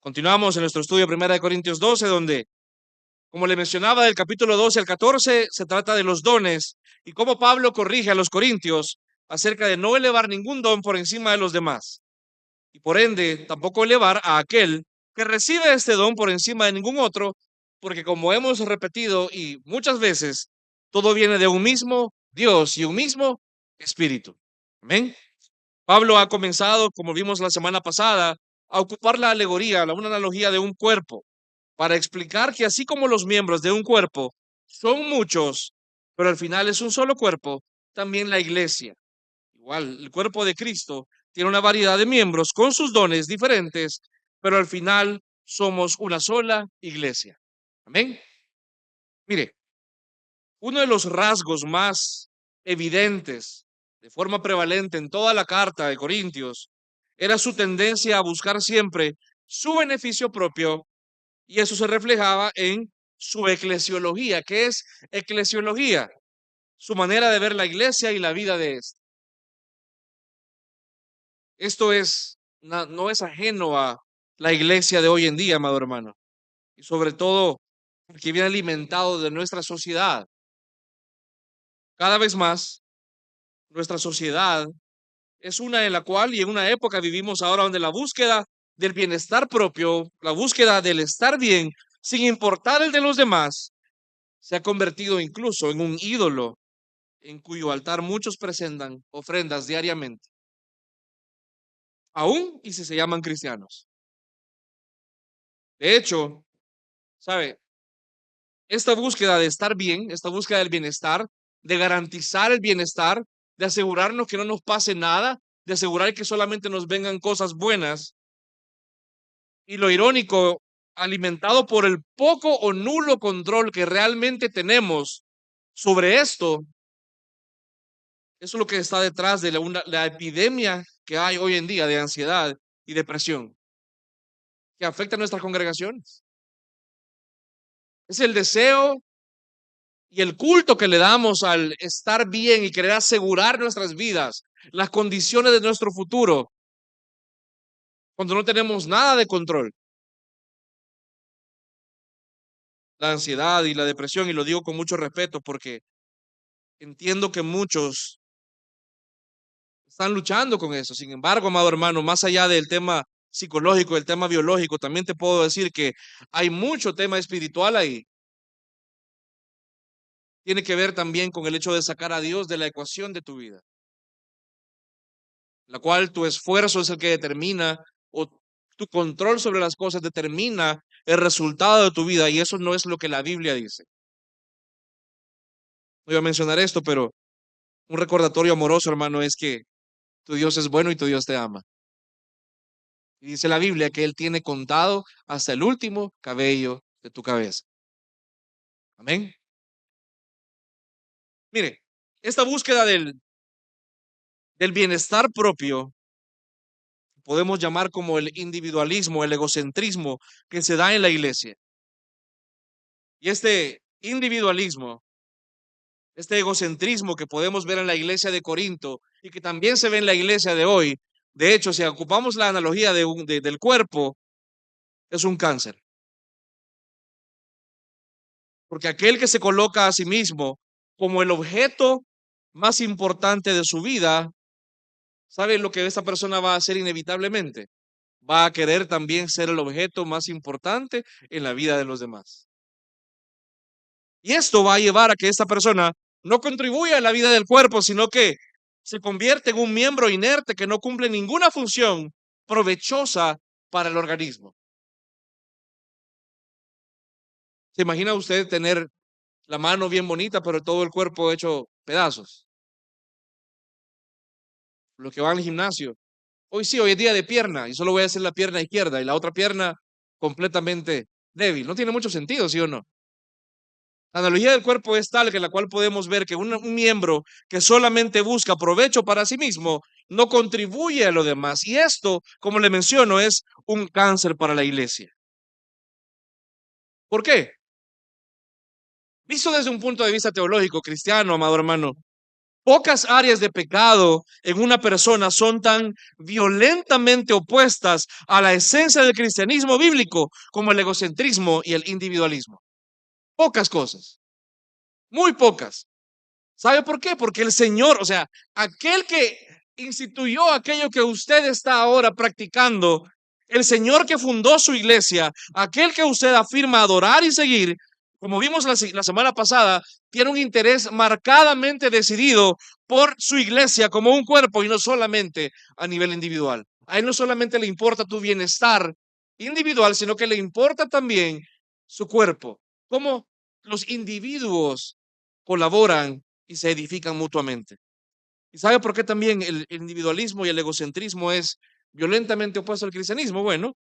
Continuamos en nuestro estudio Primera de Corintios 12, donde, como le mencionaba, del capítulo 12 al 14, se trata de los dones y cómo Pablo corrige a los corintios acerca de no elevar ningún don por encima de los demás. Y por ende, tampoco elevar a aquel que recibe este don por encima de ningún otro, porque como hemos repetido y muchas veces, todo viene de un mismo Dios y un mismo Espíritu. Amén. Pablo ha comenzado, como vimos la semana pasada, a ocupar la alegoría, una analogía de un cuerpo, para explicar que así como los miembros de un cuerpo son muchos, pero al final es un solo cuerpo, también la iglesia, igual el cuerpo de Cristo, tiene una variedad de miembros con sus dones diferentes, pero al final somos una sola iglesia. Amén. Mire, uno de los rasgos más evidentes, de forma prevalente en toda la carta de Corintios, era su tendencia a buscar siempre su beneficio propio, y eso se reflejaba en su eclesiología. ¿Qué es eclesiología? Su manera de ver la iglesia y la vida de esta. Esto no es ajeno a la iglesia de hoy en día, amado hermano, y sobre todo que viene alimentado de nuestra sociedad. Cada vez más, nuestra sociedad es una en la cual y en una época vivimos ahora donde la búsqueda del bienestar propio, la búsqueda del estar bien, sin importar el de los demás, se ha convertido incluso en un ídolo en cuyo altar muchos presentan ofrendas diariamente, aún y si se llaman cristianos. De hecho, ¿sabe? Esta búsqueda de estar bien, esta búsqueda del bienestar, de garantizar el bienestar, de asegurarnos que no nos pase nada, de asegurar que solamente nos vengan cosas buenas, y lo irónico, alimentado por el poco o nulo control que realmente tenemos sobre esto, eso es lo que está detrás de la epidemia que hay hoy en día de ansiedad y depresión, que afecta a nuestras congregaciones. Es el deseo y el culto que le damos al estar bien y querer asegurar nuestras vidas, las condiciones de nuestro futuro, cuando no tenemos nada de control. La ansiedad y la depresión, y lo digo con mucho respeto porque entiendo que muchos están luchando con eso. Sin embargo, amado hermano, más allá del tema psicológico, del tema biológico, también te puedo decir que hay mucho tema espiritual ahí. Tiene que ver también con el hecho de sacar a Dios de la ecuación de tu vida, la cual tu esfuerzo es el que determina, o tu control sobre las cosas determina el resultado de tu vida, y eso no es lo que la Biblia dice. No voy a mencionar esto, pero un recordatorio amoroso, hermano, es que tu Dios es bueno y tu Dios te ama. Y dice la Biblia que Él tiene contado hasta el último cabello de tu cabeza. Amén. Mire, esta búsqueda del bienestar propio podemos llamar como el individualismo, el egocentrismo que se da en la iglesia. Y este individualismo, este egocentrismo que podemos ver en la iglesia de Corinto y que también se ve en la iglesia de hoy, de hecho, si ocupamos la analogía del cuerpo, es un cáncer. Porque aquel que se coloca a sí mismo como el objeto más importante de su vida, ¿sabe lo que esa persona va a hacer inevitablemente? Va a querer también ser el objeto más importante en la vida de los demás. Y esto va a llevar a que esta persona no contribuya a la vida del cuerpo, sino que se convierte en un miembro inerte que no cumple ninguna función provechosa para el organismo. ¿Se imagina usted tener la mano bien bonita, pero todo el cuerpo hecho pedazos? Los que van al gimnasio. Hoy sí, hoy es día de pierna y solo voy a hacer la pierna izquierda y la otra pierna completamente débil. No tiene mucho sentido, ¿sí o no? La analogía del cuerpo es tal que la cual podemos ver que un miembro que solamente busca provecho para sí mismo no contribuye a lo demás. Y esto, como le menciono, es un cáncer para la iglesia. ¿Por qué? Visto desde un punto de vista teológico, cristiano, amado hermano, Pocas áreas de pecado en una persona son tan violentamente opuestas a la esencia del cristianismo bíblico como el egocentrismo y el individualismo. Pocas cosas, muy pocas. ¿Sabe por qué? Porque el Señor, o sea, aquel que instituyó aquello que usted está ahora practicando, el Señor que fundó su iglesia, aquel que usted afirma adorar y seguir, como vimos la semana pasada, tiene un interés marcadamente decidido por su iglesia como un cuerpo y no solamente a nivel individual. A él no solamente le importa tu bienestar individual, sino que le importa también su cuerpo, cómo los individuos colaboran y se edifican mutuamente. ¿Y sabe por qué también el individualismo y el egocentrismo es violentamente opuesto al cristianismo? Bueno,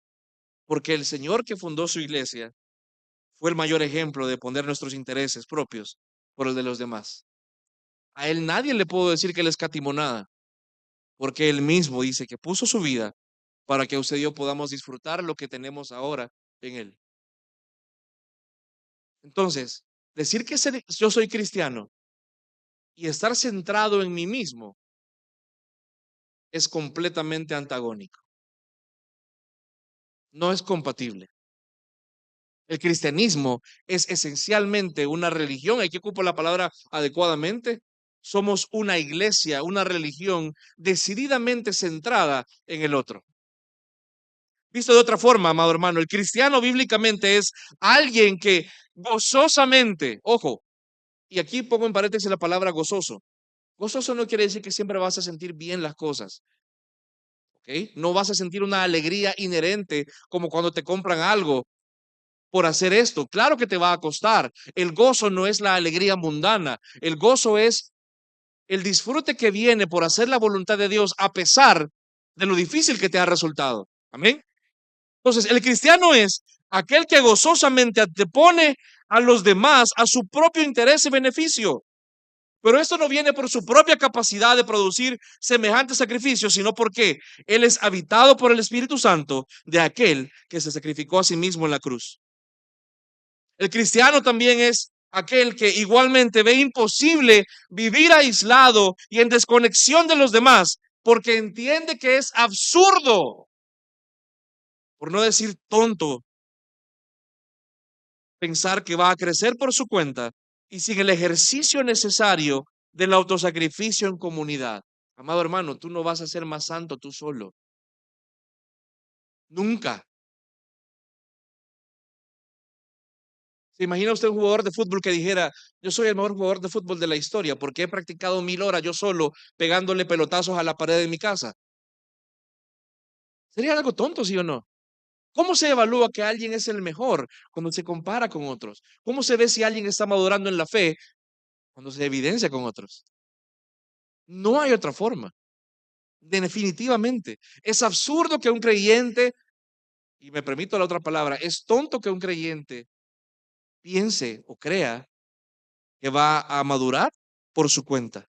porque el Señor que fundó su iglesia fue el mayor ejemplo de poner nuestros intereses propios por el de los demás. A él nadie le pudo decir que él escatimó nada, porque él mismo dice que puso su vida para que usted y yo podamos disfrutar lo que tenemos ahora en él. Entonces, decir que yo soy cristiano y estar centrado en mí mismo es completamente antagónico. No es compatible. El cristianismo es esencialmente una religión. Hay que ocupar la palabra adecuadamente. Somos una iglesia, una religión decididamente centrada en el otro. Visto de otra forma, amado hermano, el cristiano bíblicamente es alguien que gozosamente, ojo, y aquí pongo en paréntesis la palabra gozoso. Gozoso no quiere decir que siempre vas a sentir bien las cosas, ¿ok? No vas a sentir una alegría inherente como cuando te compran algo por hacer esto. Claro que te va a costar. El gozo no es la alegría mundana. El gozo es el disfrute que viene por hacer la voluntad de Dios a pesar de lo difícil que te ha resultado. Amén. Entonces, el cristiano es aquel que gozosamente antepone a los demás a su propio interés y beneficio. Pero esto no viene por su propia capacidad de producir semejante sacrificio, sino porque Él es habitado por el Espíritu Santo de aquel que se sacrificó a sí mismo en la cruz. El cristiano también es aquel que igualmente ve imposible vivir aislado y en desconexión de los demás, porque entiende que es absurdo, por no decir tonto, pensar que va a crecer por su cuenta y sin el ejercicio necesario del autosacrificio en comunidad. Amado hermano, tú no vas a ser más santo tú solo. Nunca. ¿Se imagina usted un jugador de fútbol que dijera, yo soy el mejor jugador de fútbol de la historia porque he practicado 1000 horas yo solo pegándole pelotazos a la pared de mi casa? Sería algo tonto, ¿sí o no? ¿Cómo se evalúa que alguien es el mejor cuando se compara con otros? ¿Cómo se ve si alguien está madurando en la fe cuando se evidencia con otros? No hay otra forma. Definitivamente. Es absurdo que un creyente, y me permito la otra palabra, es tonto que un creyente piense o crea que va a madurar por su cuenta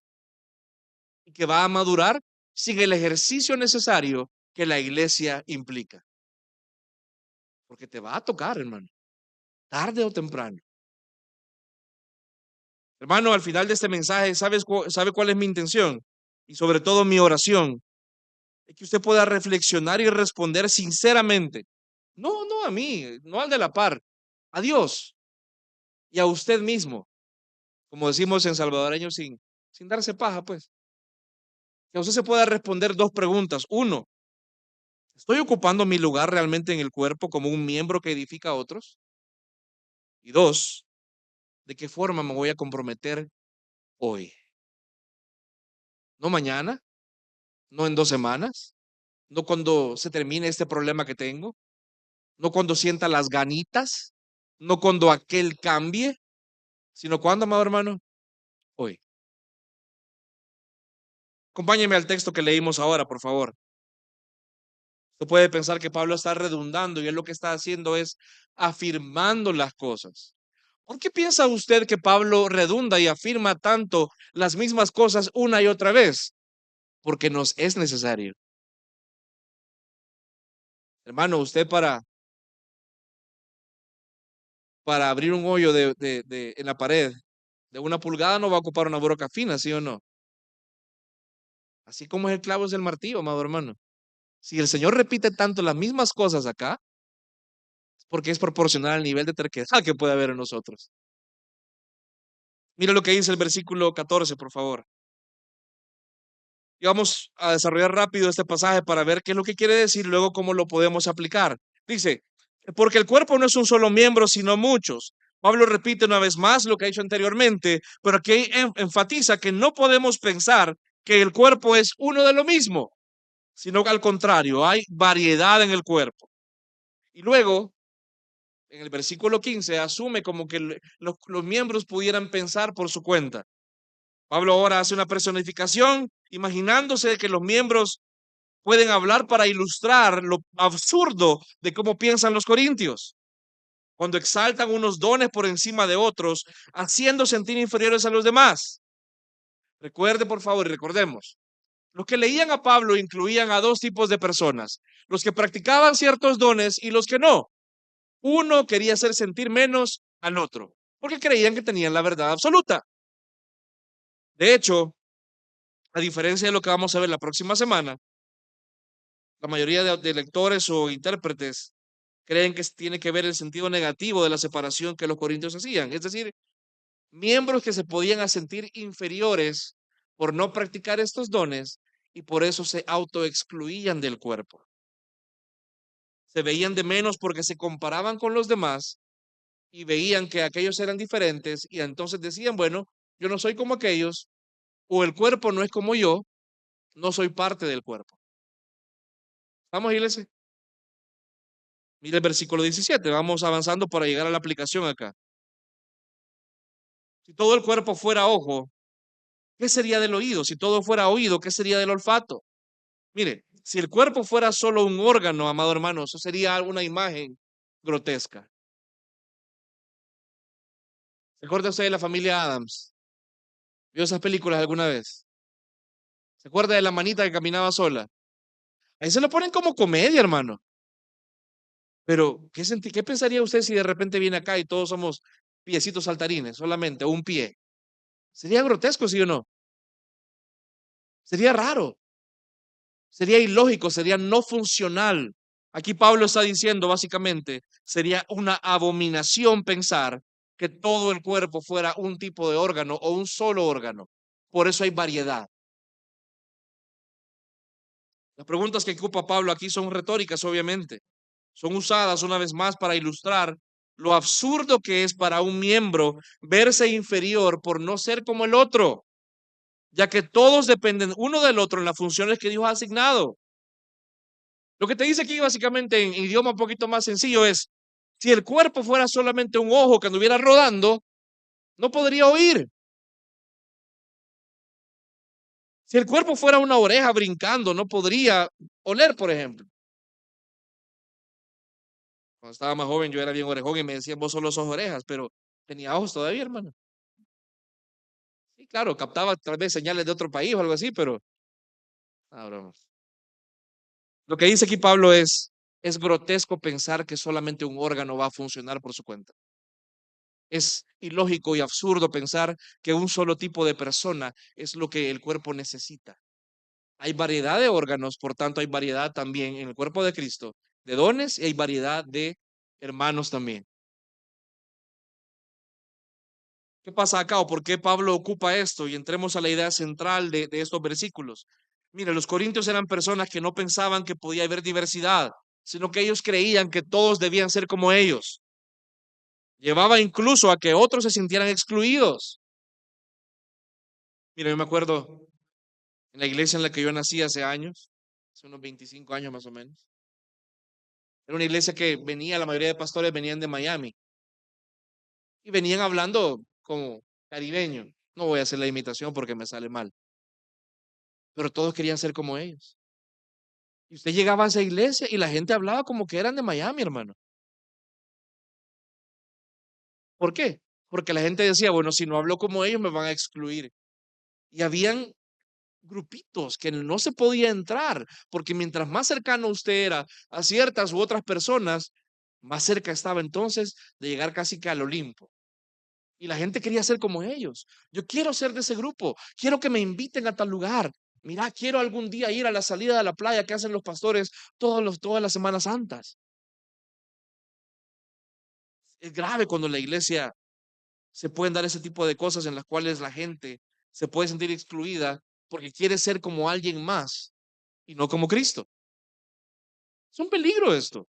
y que va a madurar sin el ejercicio necesario que la iglesia implica. Porque te va a tocar, hermano, tarde o temprano. Hermano, al final de este mensaje, ¿sabe cuál es mi intención? Y sobre todo mi oración, es que usted pueda reflexionar y responder sinceramente. No, no a mí, no al de la par, a Dios y a usted mismo, como decimos en salvadoreño sin darse paja, pues. Que usted se pueda responder dos preguntas. Uno, ¿estoy ocupando mi lugar realmente en el cuerpo como un miembro que edifica a otros? Y dos, ¿de qué forma me voy a comprometer hoy? No mañana, no en 2 semanas, no cuando se termine este problema que tengo, no cuando sienta las ganitas, no cuando aquel cambie, sino cuando, amado hermano, hoy. Acompáñeme al texto que leímos ahora, por favor. Usted puede pensar que Pablo está redundando y él lo que está haciendo es afirmando las cosas. ¿Por qué piensa usted que Pablo redunda y afirma tanto las mismas cosas una y otra vez? Porque nos es necesario. Hermano, usted para abrir un hoyo en la pared de 1 pulgada no va a ocupar una broca fina, ¿sí o no? Así como es el clavo es el martillo, amado hermano. Si el Señor repite tanto las mismas cosas acá, es porque es proporcional al nivel de terquedad que puede haber en nosotros. Mira lo que dice el versículo 14, por favor. Y vamos a desarrollar rápido este pasaje para ver qué es lo que quiere decir y luego cómo lo podemos aplicar. Dice, porque el cuerpo no es un solo miembro, sino muchos. Pablo repite una vez más lo que ha dicho anteriormente, pero aquí enfatiza que no podemos pensar que el cuerpo es uno de lo mismo, sino que al contrario, hay variedad en el cuerpo. Y luego, en el versículo 15, asume como que los miembros pudieran pensar por su cuenta. Pablo ahora hace una personificación, imaginándose que los miembros pueden hablar para ilustrar lo absurdo de cómo piensan los corintios, cuando exaltan unos dones por encima de otros, haciendo sentir inferiores a los demás. Recuerde, por favor, y recordemos, los que leían a Pablo incluían a dos tipos de personas, los que practicaban ciertos dones y los que no. Uno quería hacer sentir menos al otro, porque creían que tenían la verdad absoluta. De hecho, a diferencia de lo que vamos a ver la próxima semana, la mayoría de lectores o intérpretes creen que tiene que ver el sentido negativo de la separación que los corintios hacían. Es decir, miembros que se podían sentir inferiores por no practicar estos dones y por eso se autoexcluían del cuerpo. Se veían de menos porque se comparaban con los demás y veían que aquellos eran diferentes y entonces decían, bueno, yo no soy como aquellos o el cuerpo no es como yo, no soy parte del cuerpo. Vamos, iglesia. Mira el versículo 17, vamos avanzando para llegar a la aplicación acá. Si todo el cuerpo fuera ojo, ¿qué sería del oído? Si todo fuera oído, ¿qué sería del olfato? Mire, si el cuerpo fuera solo un órgano, amado hermano, eso sería una imagen grotesca. ¿Se acuerda usted de la familia Adams? ¿Vio esas películas alguna vez? ¿Se acuerda de la manita que caminaba sola? Ahí se lo ponen como comedia, hermano. Pero, ¿qué pensaría usted si de repente viene acá y todos somos piecitos saltarines, solamente, o un pie? Sería grotesco, ¿sí o no? Sería raro. Sería ilógico, sería no funcional. Aquí Pablo está diciendo básicamente, sería una abominación pensar que todo el cuerpo fuera un tipo de órgano o un solo órgano. Por eso hay variedad. Las preguntas que ocupa Pablo aquí son retóricas, obviamente. Son usadas una vez más para ilustrar lo absurdo que es para un miembro verse inferior por no ser como el otro, ya que todos dependen uno del otro en las funciones que Dios ha asignado. Lo que te dice aquí básicamente en idioma un poquito más sencillo es, si el cuerpo fuera solamente un ojo que anduviera rodando, no podría oír. Si el cuerpo fuera una oreja brincando, no podría oler, por ejemplo. Cuando estaba más joven yo era bien orejón y me decían, vos solo sos orejas, pero tenía ojos todavía, hermano. Sí, claro, captaba tal vez señales de otro país o algo así, pero broma. Lo que dice aquí Pablo es grotesco pensar que solamente un órgano va a funcionar por su cuenta. Es ilógico y absurdo pensar que un solo tipo de persona es lo que el cuerpo necesita. Hay variedad de órganos, por tanto hay variedad también en el cuerpo de Cristo de dones y hay variedad de hermanos también. ¿Qué pasa acá o por qué Pablo ocupa esto? Y entremos a la idea central de estos versículos. Mire, los corintios eran personas que no pensaban que podía haber diversidad, sino que ellos creían que todos debían ser como ellos. Llevaba incluso a que otros se sintieran excluidos. Mira, yo me acuerdo en la iglesia en la que yo nací hace años, hace unos 25 años más o menos. Era una iglesia que venía, la mayoría de pastores venían de Miami y venían hablando como caribeño. No voy a hacer la imitación porque me sale mal, pero todos querían ser como ellos. Y usted llegaba a esa iglesia y la gente hablaba como que eran de Miami, hermano. ¿Por qué? Porque la gente decía, bueno, si no hablo como ellos me van a excluir. Y habían grupitos que no se podía entrar, porque mientras más cercano usted era a ciertas u otras personas, más cerca estaba entonces de llegar casi que al Olimpo. Y la gente quería ser como ellos. Yo quiero ser de ese grupo, quiero que me inviten a tal lugar. Mira, quiero algún día ir a la salida de la playa que hacen los pastores todas las Semanas Santas. Es grave cuando la iglesia se pueden dar ese tipo de cosas en las cuales la gente se puede sentir excluida porque quiere ser como alguien más y no como Cristo. Es un peligro esto.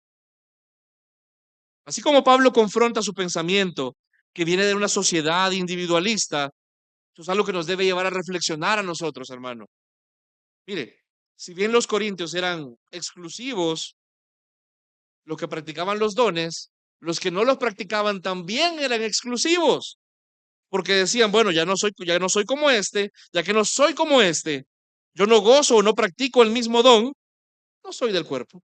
Así como Pablo confronta su pensamiento que viene de una sociedad individualista, eso es algo que nos debe llevar a reflexionar a nosotros, hermano. Mire, si bien los corintios eran exclusivos, los que practicaban los dones, los que no los practicaban también eran exclusivos, porque decían, bueno, ya no soy como este, ya que no soy como este, yo no gozo o no practico el mismo don, no soy del cuerpo.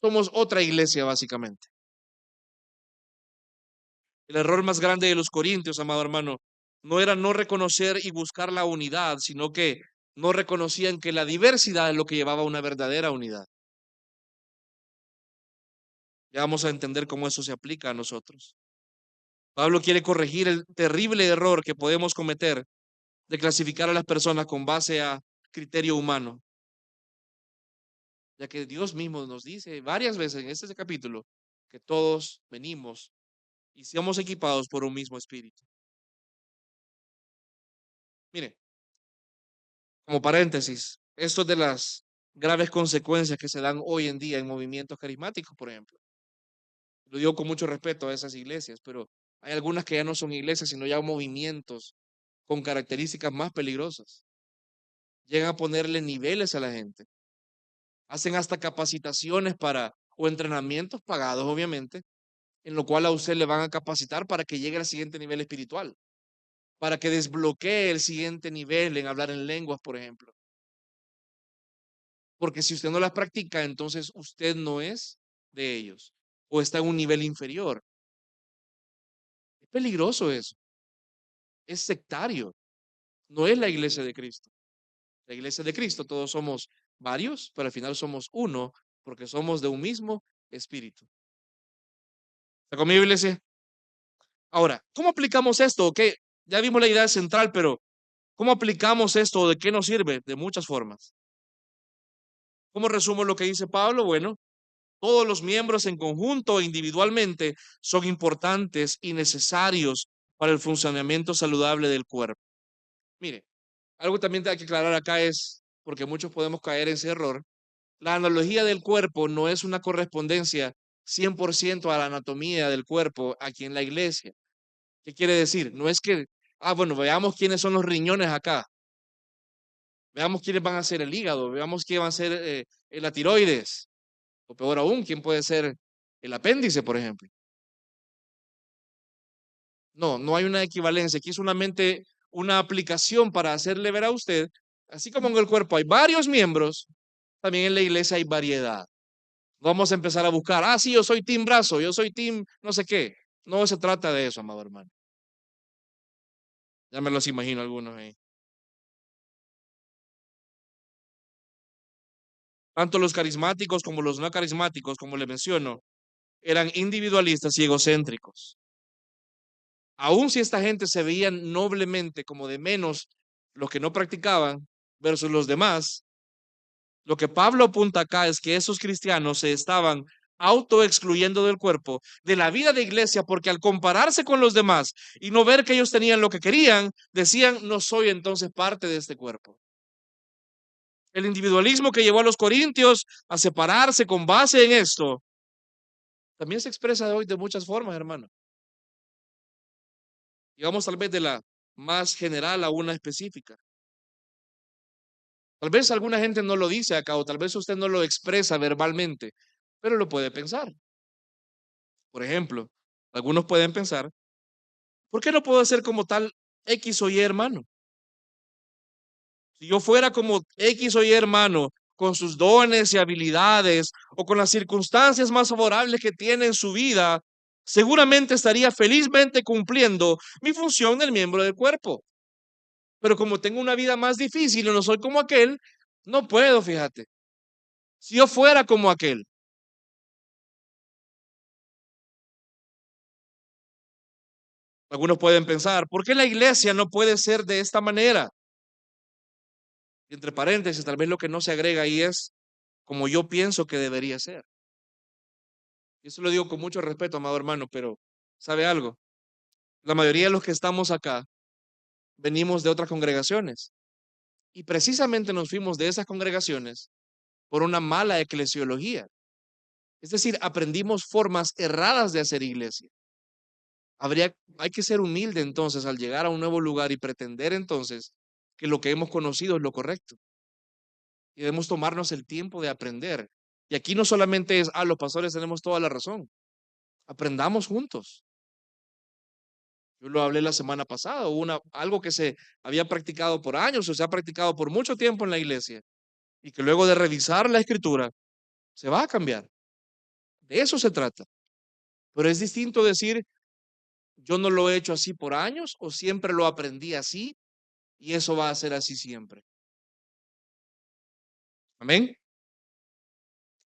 Somos otra iglesia, básicamente. El error más grande de los corintios, amado hermano, no era no reconocer y buscar la unidad, sino que no reconocían que la diversidad es lo que llevaba a una verdadera unidad. Ya vamos a entender cómo eso se aplica a nosotros. Pablo quiere corregir el terrible error que podemos cometer de clasificar a las personas con base a criterio humano, ya que Dios mismo nos dice varias veces en este capítulo que todos venimos y somos equipados por un mismo espíritu. Mire, como paréntesis, esto es de las graves consecuencias que se dan hoy en día en movimientos carismáticos, por ejemplo. Lo digo con mucho respeto a esas iglesias, pero hay algunas que ya no son iglesias, sino ya movimientos con características más peligrosas. Llegan a ponerle niveles a la gente. Hacen hasta capacitaciones o entrenamientos pagados, obviamente, en lo cual a usted le van a capacitar para que llegue al siguiente nivel espiritual, para que desbloquee el siguiente nivel en hablar en lenguas, por ejemplo. Porque si usted no las practica, entonces usted no es de ellos o está en un nivel inferior. Es peligroso eso. Es sectario. No es la iglesia de Cristo. La iglesia de Cristo, todos somos varios, pero al final somos uno porque somos de un mismo espíritu. ¿Está conmigo, iglesia? Ahora, ¿cómo aplicamos esto? Ok, ya vimos la idea central, pero ¿cómo aplicamos esto? ¿De qué nos sirve? De muchas formas. ¿Cómo resumo lo que dice Pablo? Bueno, todos los miembros en conjunto e individualmente son importantes y necesarios para el funcionamiento saludable del cuerpo. Mire, algo también hay que aclarar acá es, porque muchos podemos caer en ese error, la analogía del cuerpo no es una correspondencia 100% a la anatomía del cuerpo aquí en la iglesia. ¿Qué quiere decir? No es que, bueno, veamos quiénes son los riñones acá, veamos quiénes van a ser el hígado, veamos quién va a ser la tiroides, o peor aún, quién puede ser el apéndice, por ejemplo. No, no hay una equivalencia. Aquí es solamente una aplicación para hacerle ver a usted, así como en el cuerpo hay varios miembros, también en la iglesia hay variedad. Vamos a empezar a buscar, sí, yo soy team brazo, yo soy team no sé qué. No se trata de eso, amado hermano. Ya me los imagino algunos ahí. Tanto los carismáticos como los no carismáticos, como le menciono, eran individualistas y egocéntricos. Aun si esta gente se veían noblemente como de menos los que no practicaban versus los demás, lo que Pablo apunta acá es que esos cristianos se estaban autoexcluyendo del cuerpo, de la vida de iglesia, porque al compararse con los demás y no ver que ellos tenían lo que querían, decían, no soy entonces parte de este cuerpo. El individualismo que llevó a los corintios a separarse con base en esto, también se expresa hoy de muchas formas, hermano. Y vamos tal vez de la más general a una específica. Tal vez alguna gente no lo dice acá, o tal vez usted no lo expresa verbalmente, pero lo puede pensar. Por ejemplo, algunos pueden pensar, ¿por qué no puedo ser como tal X o Y hermano? Si yo fuera como X o Y hermano, con sus dones y habilidades, o con las circunstancias más favorables que tiene en su vida, seguramente estaría felizmente cumpliendo mi función del miembro del cuerpo. Pero como tengo una vida más difícil y no soy como aquel, no puedo, fíjate. Si yo fuera como aquel, algunos pueden pensar, ¿por qué la iglesia no puede ser de esta manera? Y entre paréntesis, tal vez lo que no se agrega ahí es como yo pienso que debería ser. Y eso lo digo con mucho respeto, amado hermano, pero ¿sabe algo? La mayoría de los que estamos acá venimos de otras congregaciones y precisamente nos fuimos de esas congregaciones por una mala eclesiología. Es decir, aprendimos formas erradas de hacer iglesia. Hay que ser humilde entonces al llegar a un nuevo lugar y pretender entonces que lo que hemos conocido es lo correcto. Y debemos tomarnos el tiempo de aprender. Y aquí no solamente es, los pastores tenemos toda la razón. Aprendamos juntos. Yo lo hablé la semana pasada, hubo algo que se había practicado por años o se ha practicado por mucho tiempo en la iglesia y que luego de revisar la escritura se va a cambiar. De eso se trata. Pero es distinto decir, yo no lo he hecho así por años o siempre lo aprendí así y eso va a ser así siempre. Amén.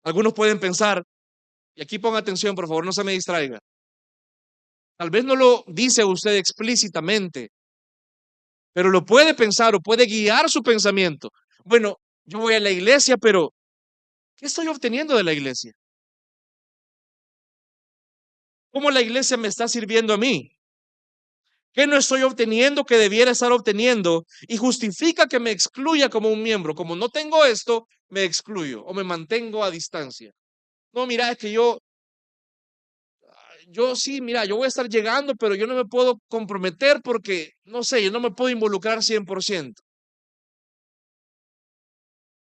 Algunos pueden pensar, y aquí ponga atención, por favor, no se me distraiga. Tal vez no lo dice usted explícitamente, pero lo puede pensar o puede guiar su pensamiento. Bueno, yo voy a la iglesia, pero ¿qué estoy obteniendo de la iglesia? ¿Cómo la iglesia me está sirviendo a mí? ¿Qué no estoy obteniendo que debiera estar obteniendo? Y justifica que me excluya como un miembro. Como no tengo esto, me excluyo o me mantengo a distancia. No, mira, es que yo sí, mira, yo voy a estar llegando, pero yo no me puedo comprometer porque, no sé, yo no me puedo involucrar 100%.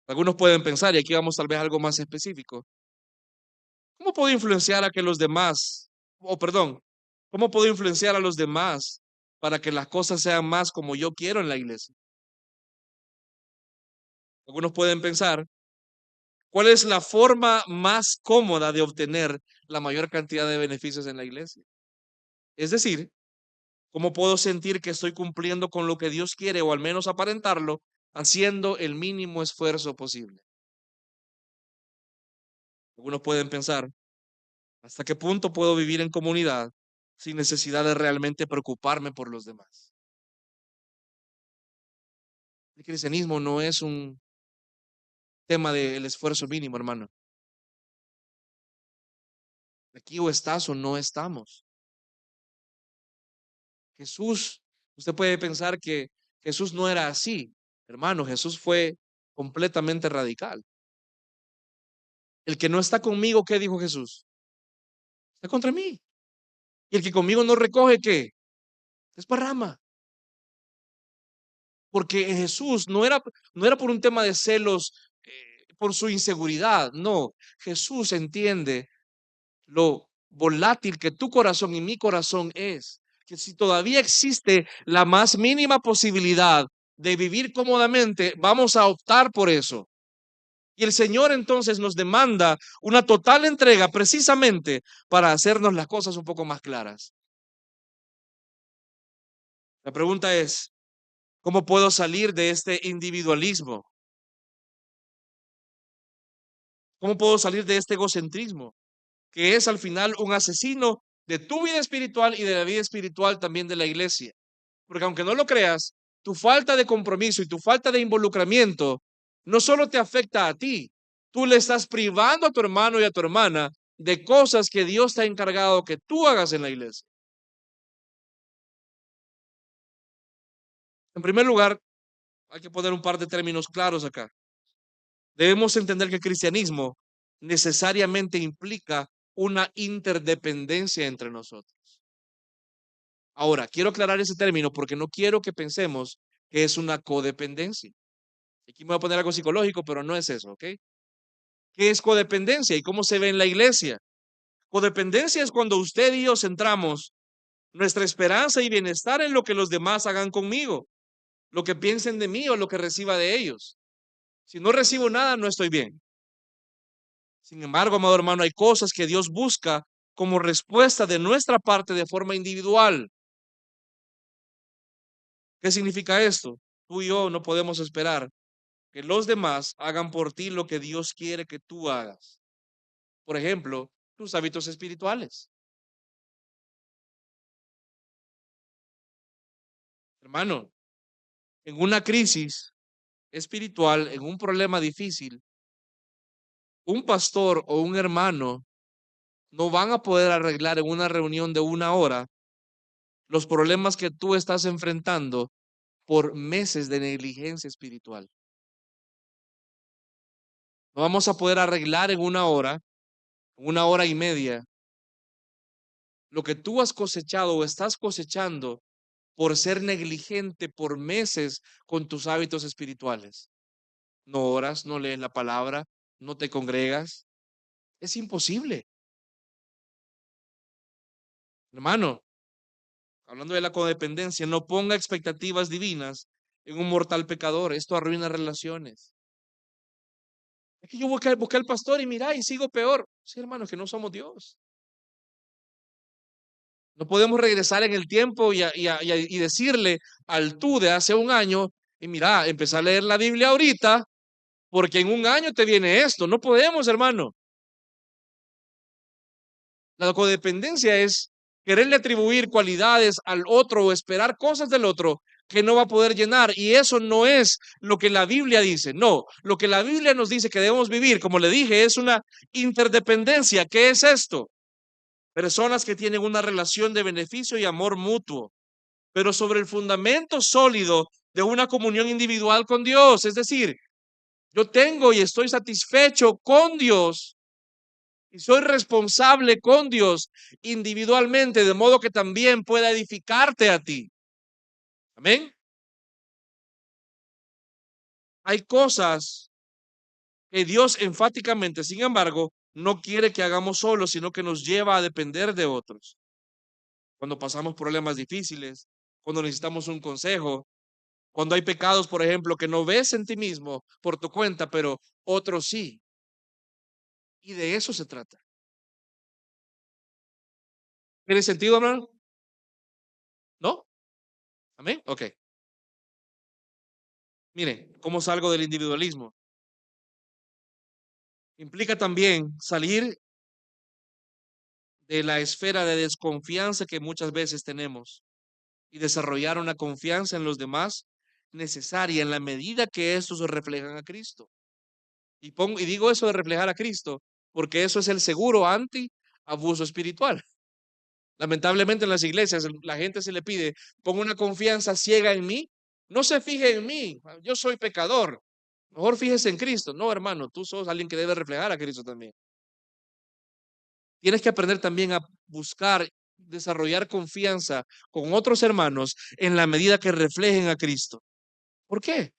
Algunos pueden pensar, y aquí vamos tal vez a algo más específico. ¿Cómo puedo influenciar a que los demás, perdón, cómo puedo influenciar a los demás para que las cosas sean más como yo quiero en la iglesia? Algunos pueden pensar, ¿cuál es la forma más cómoda de obtener la mayor cantidad de beneficios en la iglesia? Es decir, ¿cómo puedo sentir que estoy cumpliendo con lo que Dios quiere o al menos aparentarlo haciendo el mínimo esfuerzo posible? Algunos pueden pensar, ¿hasta qué punto puedo vivir en comunidad sin necesidad de realmente preocuparme por los demás? El cristianismo no es un tema del esfuerzo mínimo, hermano. Aquí o estás o no estamos. Jesús, usted puede pensar que Jesús no era así. Hermano, Jesús fue completamente radical. El que no está conmigo, ¿qué dijo Jesús? Está contra mí. Y el que conmigo no recoge, ¿qué? Desparrama. Porque Jesús no era por un tema de celos, por su inseguridad. No, Jesús entiende lo volátil que tu corazón y mi corazón es, que si todavía existe la más mínima posibilidad de vivir cómodamente, vamos a optar por eso. Y el Señor entonces nos demanda una total entrega precisamente para hacernos las cosas un poco más claras. La pregunta es, ¿cómo puedo salir de este individualismo? ¿Cómo puedo salir de este egocentrismo, que es al final un asesino de tu vida espiritual y de la vida espiritual también de la iglesia? Porque aunque no lo creas, tu falta de compromiso y tu falta de involucramiento no solo te afecta a ti, tú le estás privando a tu hermano y a tu hermana de cosas que Dios te ha encargado que tú hagas en la iglesia. En primer lugar, hay que poner un par de términos claros acá. Debemos entender que el cristianismo necesariamente implica una interdependencia entre nosotros. Ahora, quiero aclarar ese término porque no quiero que pensemos que es una codependencia. Aquí me voy a poner algo psicológico, pero no es eso, ¿ok? ¿Qué es codependencia y cómo se ve en la iglesia? Codependencia es cuando usted y yo centramos nuestra esperanza y bienestar en lo que los demás hagan conmigo, lo que piensen de mí o lo que reciba de ellos. Si no recibo nada, no estoy bien. Sin embargo, amado hermano, hay cosas que Dios busca como respuesta de nuestra parte de forma individual. ¿Qué significa esto? Tú y yo no podemos esperar que los demás hagan por ti lo que Dios quiere que tú hagas. Por ejemplo, tus hábitos espirituales. Hermano, en una crisis, espiritual en un problema difícil, un pastor o un hermano no van a poder arreglar en una reunión de 1 hora los problemas que tú estás enfrentando por meses de negligencia espiritual. No vamos a poder arreglar en 1 hora y media, lo que tú has cosechado o estás cosechando por ser negligente por meses con tus hábitos espirituales. No oras, no lees la palabra, no te congregas. Es imposible. Hermano, hablando de la codependencia, no ponga expectativas divinas en un mortal pecador. Esto arruina relaciones. Es que yo busqué al pastor y mira, y sigo peor. Sí, hermano, es que no somos Dios. No podemos regresar en el tiempo y decirle al tú de hace un año, y mira, empezar a leer la Biblia ahorita, porque en un año te viene esto. No podemos, hermano. La codependencia es quererle atribuir cualidades al otro o esperar cosas del otro que no va a poder llenar. Y eso no es lo que la Biblia dice. No, lo que la Biblia nos dice que debemos vivir, como le dije, es una interdependencia. ¿Qué es esto? Personas que tienen una relación de beneficio y amor mutuo, pero sobre el fundamento sólido de una comunión individual con Dios. Es decir, yo tengo y estoy satisfecho con Dios y soy responsable con Dios individualmente, de modo que también pueda edificarte a ti. Amén. Hay cosas que Dios enfáticamente, sin embargo, no quiere que hagamos solos, sino que nos lleva a depender de otros. Cuando pasamos problemas difíciles, cuando necesitamos un consejo, cuando hay pecados, por ejemplo, que no ves en ti mismo por tu cuenta, pero otros sí. Y de eso se trata. ¿Tiene sentido, hermano? ¿No? Amén. Ok. Miren, ¿cómo salgo del individualismo? Implica también salir de la esfera de desconfianza que muchas veces tenemos y desarrollar una confianza en los demás necesaria en la medida que estos reflejan a Cristo. Y digo eso de reflejar a Cristo porque eso es el seguro anti abuso espiritual. Lamentablemente en las iglesias la gente se le pide, ponga una confianza ciega en mí, no se fije en mí, yo soy pecador, mejor fíjese en Cristo. No, hermano, tú sos alguien que debe reflejar a Cristo también. Tienes que aprender también a buscar, desarrollar confianza con otros hermanos en la medida que reflejen a Cristo. ¿Por qué?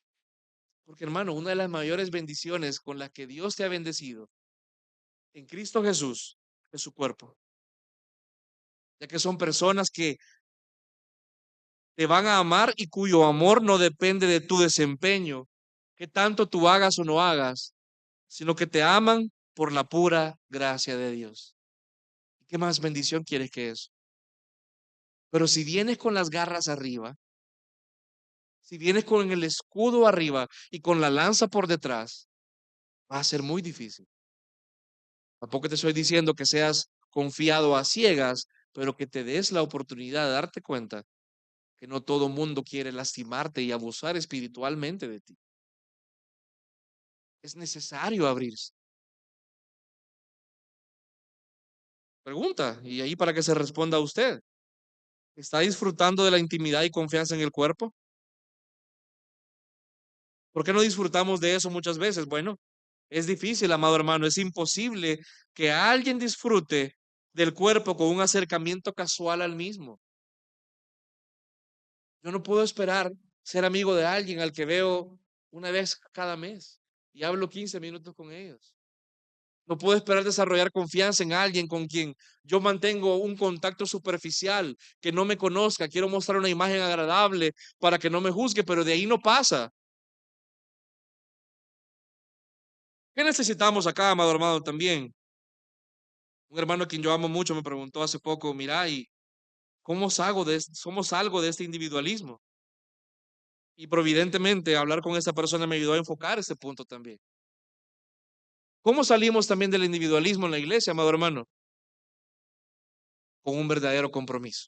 Porque, hermano, una de las mayores bendiciones con las que Dios te ha bendecido en Cristo Jesús es su cuerpo, ya que son personas que te van a amar y cuyo amor no depende de tu desempeño, que tanto tú hagas o no hagas, sino que te aman por la pura gracia de Dios. ¿Qué más bendición quieres que eso? Pero si vienes con las garras arriba, si vienes con el escudo arriba y con la lanza por detrás, va a ser muy difícil. Tampoco te estoy diciendo que seas confiado a ciegas, pero que te des la oportunidad de darte cuenta que no todo mundo quiere lastimarte y abusar espiritualmente de ti. Es necesario abrirse. Pregunta, y ahí para que se responda a usted. ¿Está disfrutando de la intimidad y confianza en el cuerpo? ¿Por qué no disfrutamos de eso muchas veces? Bueno, es difícil, amado hermano, es imposible que alguien disfrute del cuerpo con un acercamiento casual al mismo. Yo no puedo esperar ser amigo de alguien al que veo una vez cada mes y hablo 15 minutos con ellos. No puedo esperar desarrollar confianza en alguien con quien yo mantengo un contacto superficial, que no me conozca, quiero mostrar una imagen agradable para que no me juzgue, pero de ahí no pasa. ¿Qué necesitamos acá, amado hermano, también? Un hermano a quien yo amo mucho me preguntó hace poco, mira, ¿y cómo salgo de este individualismo? Y providentemente hablar con esta persona me ayudó a enfocar ese punto también. ¿Cómo salimos también del individualismo en la iglesia, amado hermano? Con un verdadero compromiso.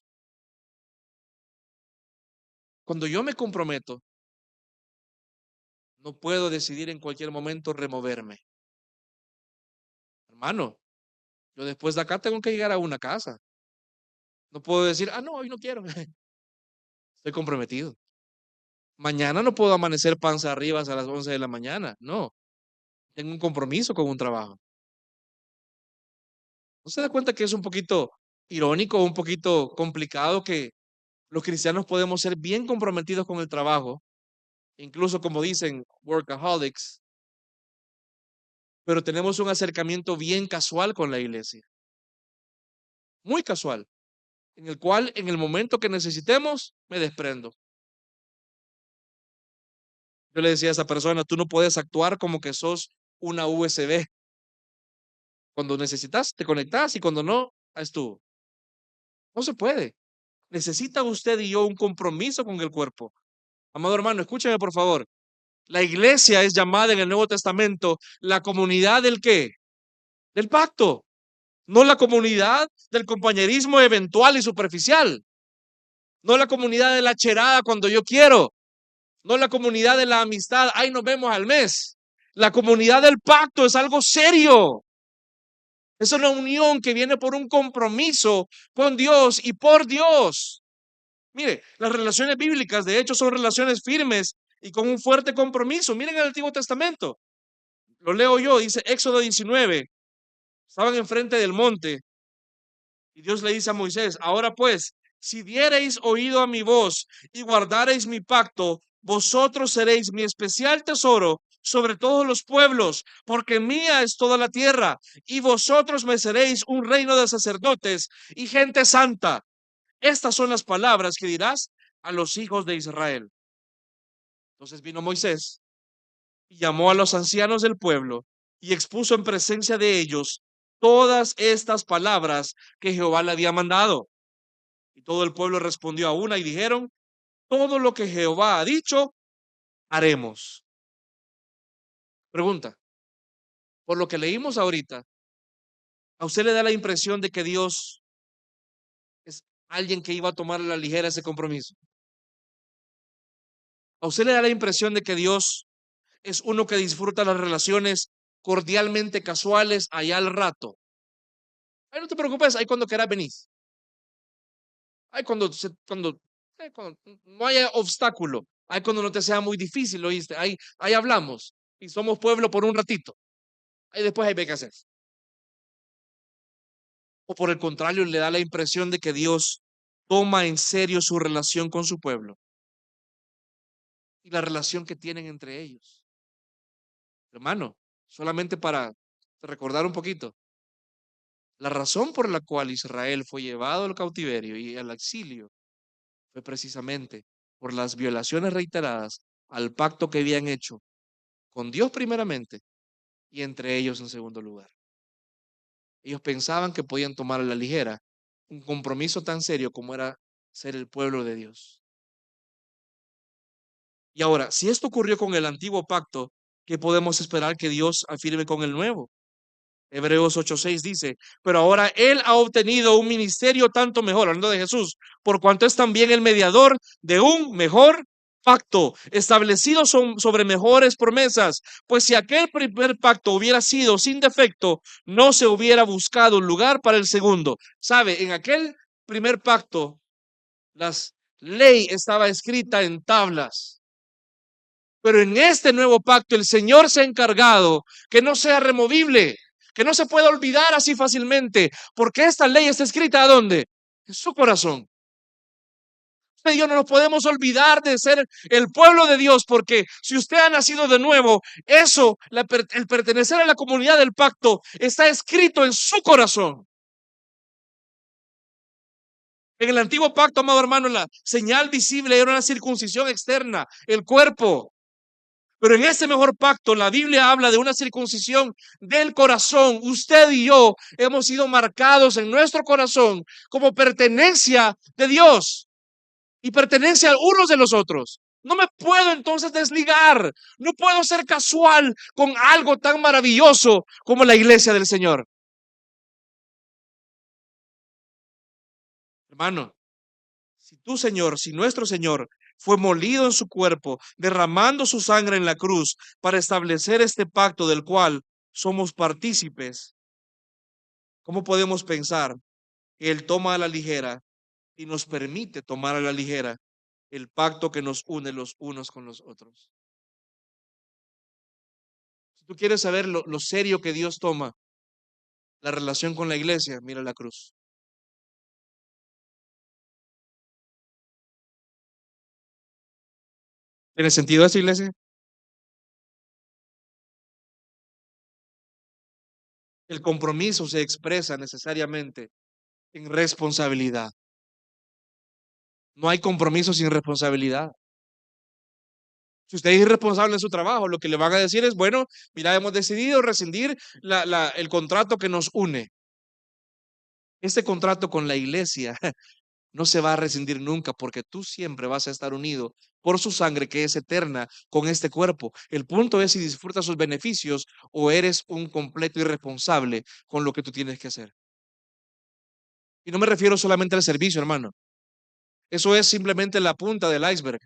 Cuando yo me comprometo, No puedo decidir en cualquier momento removerme. Hermano, yo después de acá tengo que llegar a una casa. No puedo decir, no, hoy no quiero. Estoy comprometido. Mañana no puedo amanecer panza arriba a las 11 de la mañana. No, tengo un compromiso con un trabajo. ¿No se da cuenta que es un poquito irónico, un poquito complicado que los cristianos podemos ser bien comprometidos con el trabajo, incluso como dicen workaholics, pero tenemos un acercamiento bien casual con la iglesia, muy casual, en el cual en el momento que necesitemos me desprendo? Yo le decía a esa persona, tú no puedes actuar como que sos una USB. Cuando necesitas, te conectas y cuando no, ahí estuvo. No se puede. Necesita usted y yo un compromiso con el cuerpo. Amado hermano, escúcheme por favor. La iglesia es llamada en el Nuevo Testamento la comunidad del qué? Del pacto. No la comunidad del compañerismo eventual y superficial. No la comunidad de la cherada cuando yo quiero. No la comunidad de la amistad. Ahí nos vemos al mes. La comunidad del pacto es algo serio. Es una unión que viene por un compromiso con Dios y por Dios. Mire, las relaciones bíblicas de hecho son relaciones firmes y con un fuerte compromiso. Miren el Antiguo Testamento. Lo leo yo, dice Éxodo 19. Estaban enfrente del monte y Dios le dice a Moisés, ahora pues, si diereis oído a mi voz y guardareis mi pacto, vosotros seréis mi especial tesoro sobre todos los pueblos, porque mía es toda la tierra, y vosotros me seréis un reino de sacerdotes y gente santa. Estas son las palabras que dirás a los hijos de Israel. Entonces vino Moisés y llamó a los ancianos del pueblo y expuso en presencia de ellos todas estas palabras que Jehová le había mandado. Y todo el pueblo respondió a una y dijeron, todo lo que Jehová ha dicho, haremos. Pregunta, por lo que leímos ahorita, ¿a usted le da la impresión de que Dios es alguien que iba a tomar a la ligera ese compromiso? ¿A usted le da la impresión de que Dios es uno que disfruta las relaciones cordialmente casuales allá al rato? Ay, no te preocupes, ahí cuando quieras venís. Ahí cuando no haya obstáculo. Ahí cuando no te sea muy difícil, ¿oíste? Ahí hablamos y somos pueblo por un ratito. Ahí después hay ve qué hacer. O por el contrario, le da la impresión de que Dios toma en serio su relación con su pueblo y la relación que tienen entre ellos. Hermano, solamente para recordar un poquito, la razón por la cual Israel fue llevado al cautiverio y al exilio fue precisamente por las violaciones reiteradas al pacto que habían hecho con Dios primeramente y entre ellos en segundo lugar. Ellos pensaban que podían tomar a la ligera un compromiso tan serio como era ser el pueblo de Dios. Y ahora, si esto ocurrió con el antiguo pacto, ¿qué podemos esperar que Dios afirme con el nuevo? Hebreos 8:6 dice, pero ahora Él ha obtenido un ministerio tanto mejor, hablando de Jesús, por cuanto es también el mediador de un mejor pacto, establecido sobre mejores promesas, pues si aquel primer pacto hubiera sido sin defecto, no se hubiera buscado un lugar para el segundo. ¿Sabe? En aquel primer pacto, la ley estaba escrita en tablas. Pero en este nuevo pacto el Señor se ha encargado que no sea removible, que no se pueda olvidar así fácilmente, porque esta ley está escrita ¿a dónde? En su corazón. Usted y yo no nos podemos olvidar de ser el pueblo de Dios, porque si usted ha nacido de nuevo, eso, el pertenecer a la comunidad del pacto, está escrito en su corazón. En el antiguo pacto, amado hermano, la señal visible era una circuncisión externa, el cuerpo. Pero en ese mejor pacto, la Biblia habla de una circuncisión del corazón. Usted y yo hemos sido marcados en nuestro corazón como pertenencia de Dios y pertenencia a unos de los otros. No me puedo entonces desligar. No puedo ser casual con algo tan maravilloso como la iglesia del Señor. Hermano, si tu Señor, si nuestro Señor fue molido en su cuerpo, derramando su sangre en la cruz para establecer este pacto del cual somos partícipes. ¿Cómo podemos pensar que Él toma a la ligera y nos permite tomar a la ligera el pacto que nos une los unos con los otros? Si tú quieres saber lo serio que Dios toma la relación con la iglesia, mira la cruz. ¿Tiene sentido esto, iglesia? El compromiso se expresa necesariamente en responsabilidad. No hay compromiso sin responsabilidad. Si usted es irresponsable en su trabajo, lo que le van a decir es, bueno, mira, hemos decidido rescindir el contrato que nos une. Este contrato con la iglesia no se va a rescindir nunca porque tú siempre vas a estar unido por su sangre que es eterna con este cuerpo. El punto es si disfrutas sus beneficios o eres un completo irresponsable con lo que tú tienes que hacer. Y no me refiero solamente al servicio, hermano. Eso es simplemente la punta del iceberg.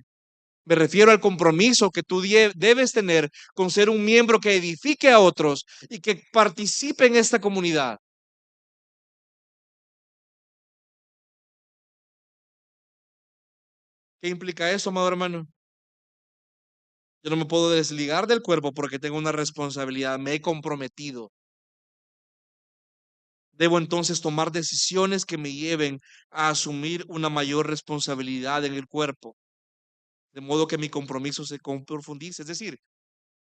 Me refiero al compromiso que tú debes tener con ser un miembro que edifique a otros y que participe en esta comunidad. ¿Qué implica eso, amado hermano? Yo no me puedo desligar del cuerpo porque tengo una responsabilidad, me he comprometido. Debo entonces tomar decisiones que me lleven a asumir una mayor responsabilidad en el cuerpo, de modo que mi compromiso se profundice. Es decir,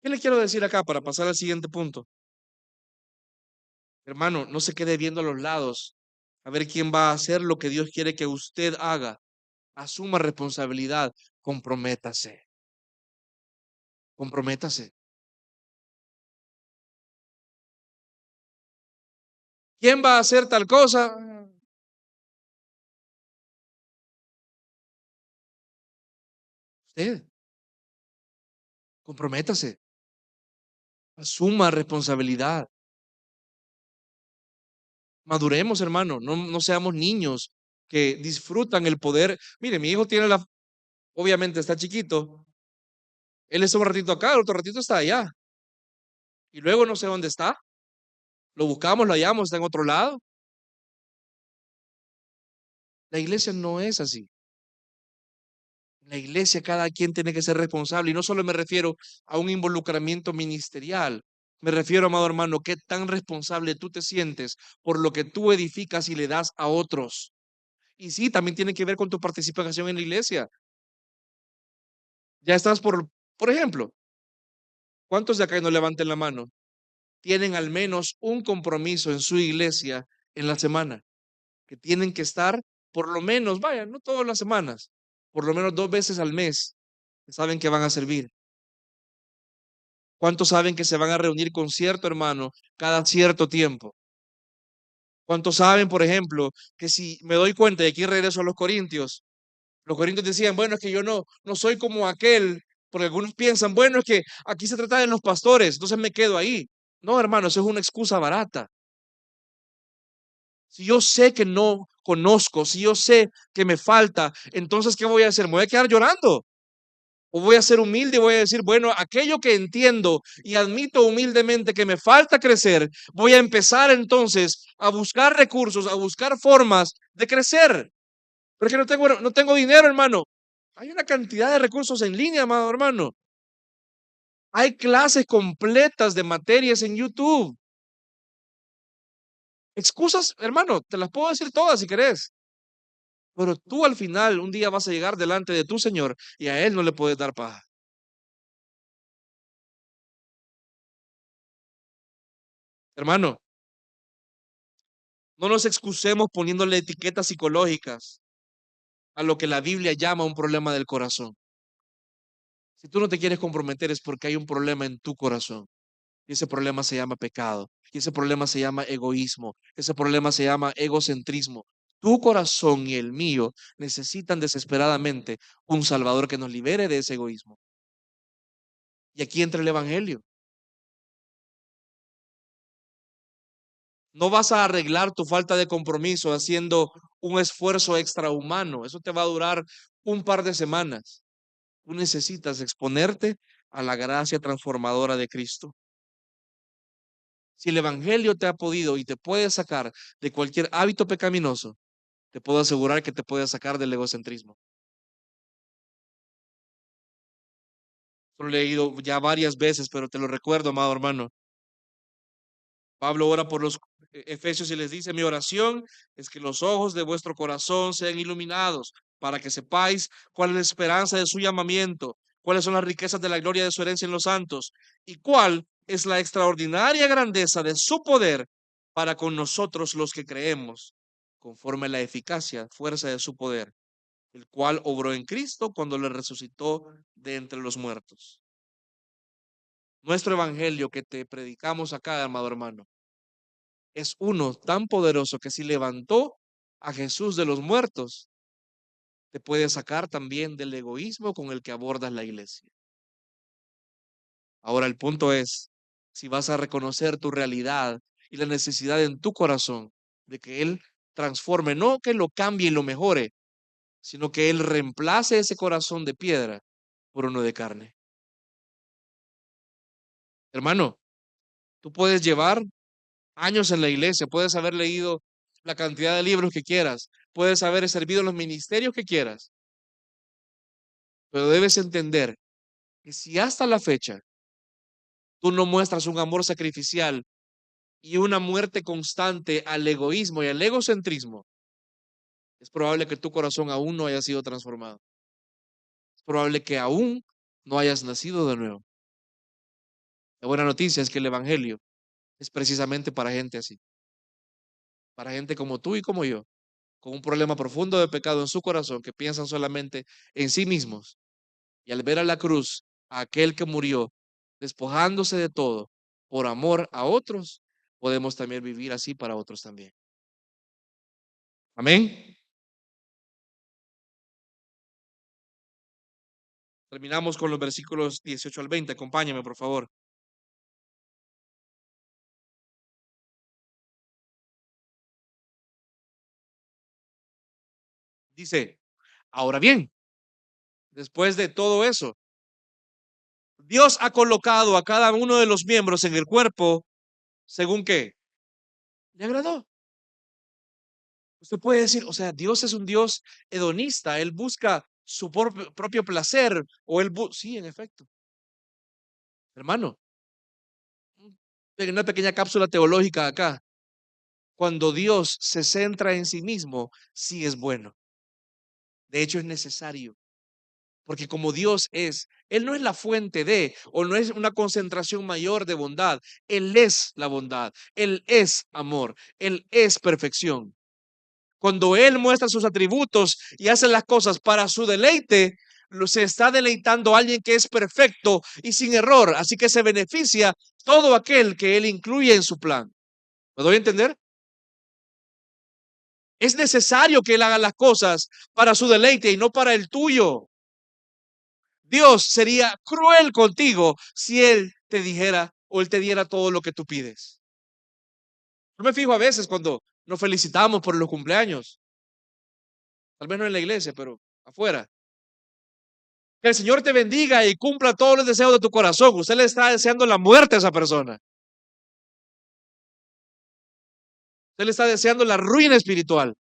¿qué le quiero decir acá para pasar al siguiente punto? Hermano, no se quede viendo a los lados a ver quién va a hacer lo que Dios quiere que usted haga. Asuma responsabilidad, comprométase, comprométase. ¿Quién va a hacer tal cosa? Usted, comprométase, asuma responsabilidad. Maduremos, hermano, no seamos niños que disfrutan el poder. Mire, mi hijo tiene obviamente está chiquito, él está un ratito acá, el otro ratito está allá, y luego no sé dónde está, lo buscamos, lo hallamos, está en otro lado. La iglesia no es así. En la iglesia cada quien tiene que ser responsable, y no solo me refiero a un involucramiento ministerial, me refiero, amado hermano, qué tan responsable tú te sientes por lo que tú edificas y le das a otros. Y sí, también tiene que ver con tu participación en la iglesia. Ya estás por ejemplo, ¿cuántos de acá y no levanten la mano? Tienen al menos un compromiso en su iglesia en la semana, que tienen que estar por lo menos, vaya, no todas las semanas, por lo menos 2 veces al mes, que saben que van a servir. ¿Cuántos saben que se van a reunir con cierto hermano cada cierto tiempo? ¿Cuántos saben, por ejemplo, que si me doy cuenta, y aquí regreso a los corintios decían, bueno, es que yo no soy como aquel, porque algunos piensan, bueno, es que aquí se trata de los pastores, entonces me quedo ahí. No, hermano, eso es una excusa barata. Si yo sé que no conozco, si yo sé que me falta, entonces, ¿qué voy a hacer? ¿Me voy a quedar llorando? ¿O voy a ser humilde y voy a decir, bueno, aquello que entiendo y admito humildemente que me falta crecer, voy a empezar entonces a buscar recursos, a buscar formas de crecer? Pero es que no tengo dinero, hermano. Hay una cantidad de recursos en línea, amado hermano. Hay clases completas de materias en YouTube. Excusas, hermano, te las puedo decir todas si querés. Pero tú al final un día vas a llegar delante de tu Señor y a Él no le puedes dar paja. Hermano, no nos excusemos poniéndole etiquetas psicológicas a lo que la Biblia llama un problema del corazón. Si tú no te quieres comprometer es porque hay un problema en tu corazón. Y ese problema se llama pecado. Y ese problema se llama egoísmo. Ese problema se llama egocentrismo. Tu corazón y el mío necesitan desesperadamente un Salvador que nos libere de ese egoísmo. Y aquí entra el Evangelio. No vas a arreglar tu falta de compromiso haciendo un esfuerzo extrahumano. Eso te va a durar un par de semanas. Tú necesitas exponerte a la gracia transformadora de Cristo. Si el Evangelio te ha podido y te puede sacar de cualquier hábito pecaminoso, te puedo asegurar que te puede sacar del egocentrismo. Lo he leído ya varias veces, pero te lo recuerdo, amado hermano. Pablo ora por los efesios y les dice: mi oración es que los ojos de vuestro corazón sean iluminados para que sepáis cuál es la esperanza de su llamamiento, cuáles son las riquezas de la gloria de su herencia en los santos y cuál es la extraordinaria grandeza de su poder para con nosotros los que creemos, conforme a la eficacia, fuerza de su poder, el cual obró en Cristo cuando le resucitó de entre los muertos. Nuestro evangelio que te predicamos acá, amado hermano, es uno tan poderoso que si levantó a Jesús de los muertos, te puede sacar también del egoísmo con el que abordas la iglesia. Ahora el punto es, si vas a reconocer tu realidad y la necesidad en tu corazón de que Él transforme, no que lo cambie y lo mejore, sino que Él reemplace ese corazón de piedra por uno de carne. Hermano, tú puedes llevar años en la iglesia, puedes haber leído la cantidad de libros que quieras, puedes haber servido en los ministerios que quieras, pero debes entender que si hasta la fecha tú no muestras un amor sacrificial y una muerte constante al egoísmo y al egocentrismo, es probable que tu corazón aún no haya sido transformado. Es probable que aún no hayas nacido de nuevo. La buena noticia es que el Evangelio es precisamente para gente así, para gente como tú y como yo, con un problema profundo de pecado en su corazón, que piensan solamente en sí mismos. Y al ver a la cruz, a aquel que murió, despojándose de todo por amor a otros, podemos también vivir así para otros también. Amén. Terminamos con los versículos 18 al 20. Acompáñame, por favor. Dice, ahora bien, después de todo eso, Dios ha colocado a cada uno de los miembros en el cuerpo según qué le agradó. Usted puede decir, o sea, Dios es un Dios hedonista, Él busca su propio placer, o sí, en efecto, hermano, una pequeña cápsula teológica acá. Cuando Dios se centra en sí mismo, sí es bueno. De hecho, es necesario. Porque como Dios es, Él no es la fuente de, o no es una concentración mayor de bondad. Él es la bondad. Él es amor. Él es perfección. Cuando Él muestra sus atributos y hace las cosas para su deleite, se está deleitando a alguien que es perfecto y sin error. Así que se beneficia todo aquel que Él incluye en su plan. ¿Me doy a entender? Es necesario que Él haga las cosas para su deleite y no para el tuyo. Dios sería cruel contigo si Él te dijera o Él te diera todo lo que tú pides. Yo me fijo a veces cuando nos felicitamos por los cumpleaños, tal vez no en la iglesia, pero afuera. Que el Señor te bendiga y cumpla todos los deseos de tu corazón. Usted le está deseando la muerte a esa persona. Usted le está deseando la ruina espiritual.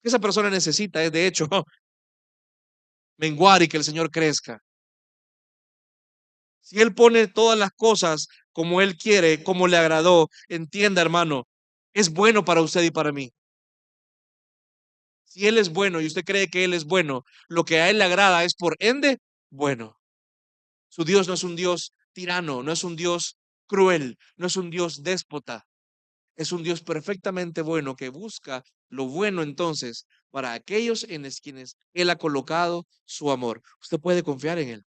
Que esa persona necesita es, de hecho, menguar y que el Señor crezca. Si Él pone todas las cosas como Él quiere, como le agradó, entienda, hermano, es bueno para usted y para mí. Si Él es bueno y usted cree que Él es bueno, lo que a Él le agrada es por ende bueno. Su Dios no es un Dios tirano, no es un Dios cruel, no es un Dios déspota. Es un Dios perfectamente bueno que busca lo bueno entonces para aquellos en quienes Él ha colocado su amor. Usted puede confiar en Él.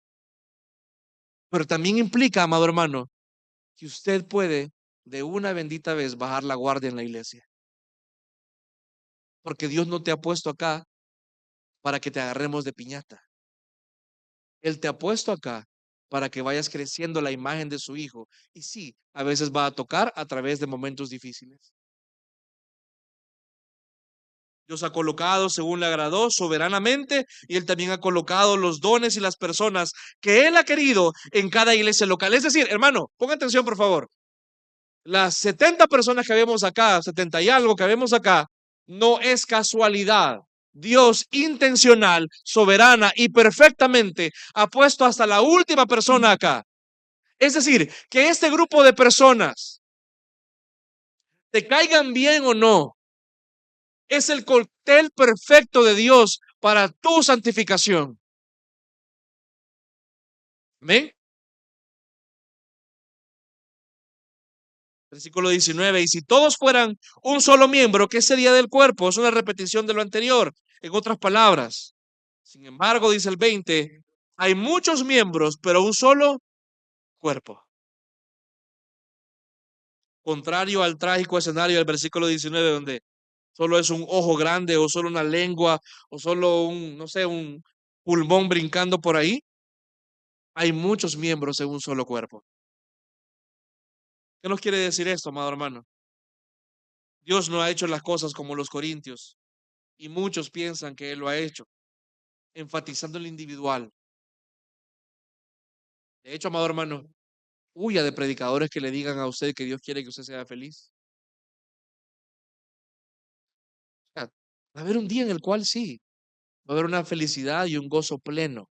Pero también implica, amado hermano, que usted puede de una bendita vez bajar la guardia en la iglesia. Porque Dios no te ha puesto acá para que te agarremos de piñata. Él te ha puesto acá para que vayas creciendo la imagen de su hijo. Y sí, a veces va a tocar a través de momentos difíciles. Dios ha colocado según le agradó soberanamente y Él también ha colocado los dones y las personas que Él ha querido en cada iglesia local. Es decir, hermano, ponga atención por favor. Las 70 personas que vemos acá, 70 y algo que vemos acá, no es casualidad. Dios intencional, soberana y perfectamente ha puesto hasta la última persona acá. Es decir, que este grupo de personas, te caigan bien o no, es el cóctel perfecto de Dios para tu santificación. ¿Amén? Versículo 19. Y si todos fueran un solo miembro, ¿qué sería del cuerpo? Es una repetición de lo anterior. En otras palabras, sin embargo, dice el 20, hay muchos miembros, pero un solo cuerpo. Contrario al trágico escenario del versículo 19, donde solo es un ojo grande o solo una lengua o solo un, no sé, un pulmón brincando por ahí. Hay muchos miembros en un solo cuerpo. ¿Qué nos quiere decir esto, amado hermano? Dios no ha hecho las cosas como los corintios y muchos piensan que Él lo ha hecho, enfatizando en lo individual. De hecho, amado hermano, huya de predicadores que le digan a usted que Dios quiere que usted sea feliz. O sea, va a haber un día en el cual sí, va a haber una felicidad y un gozo pleno.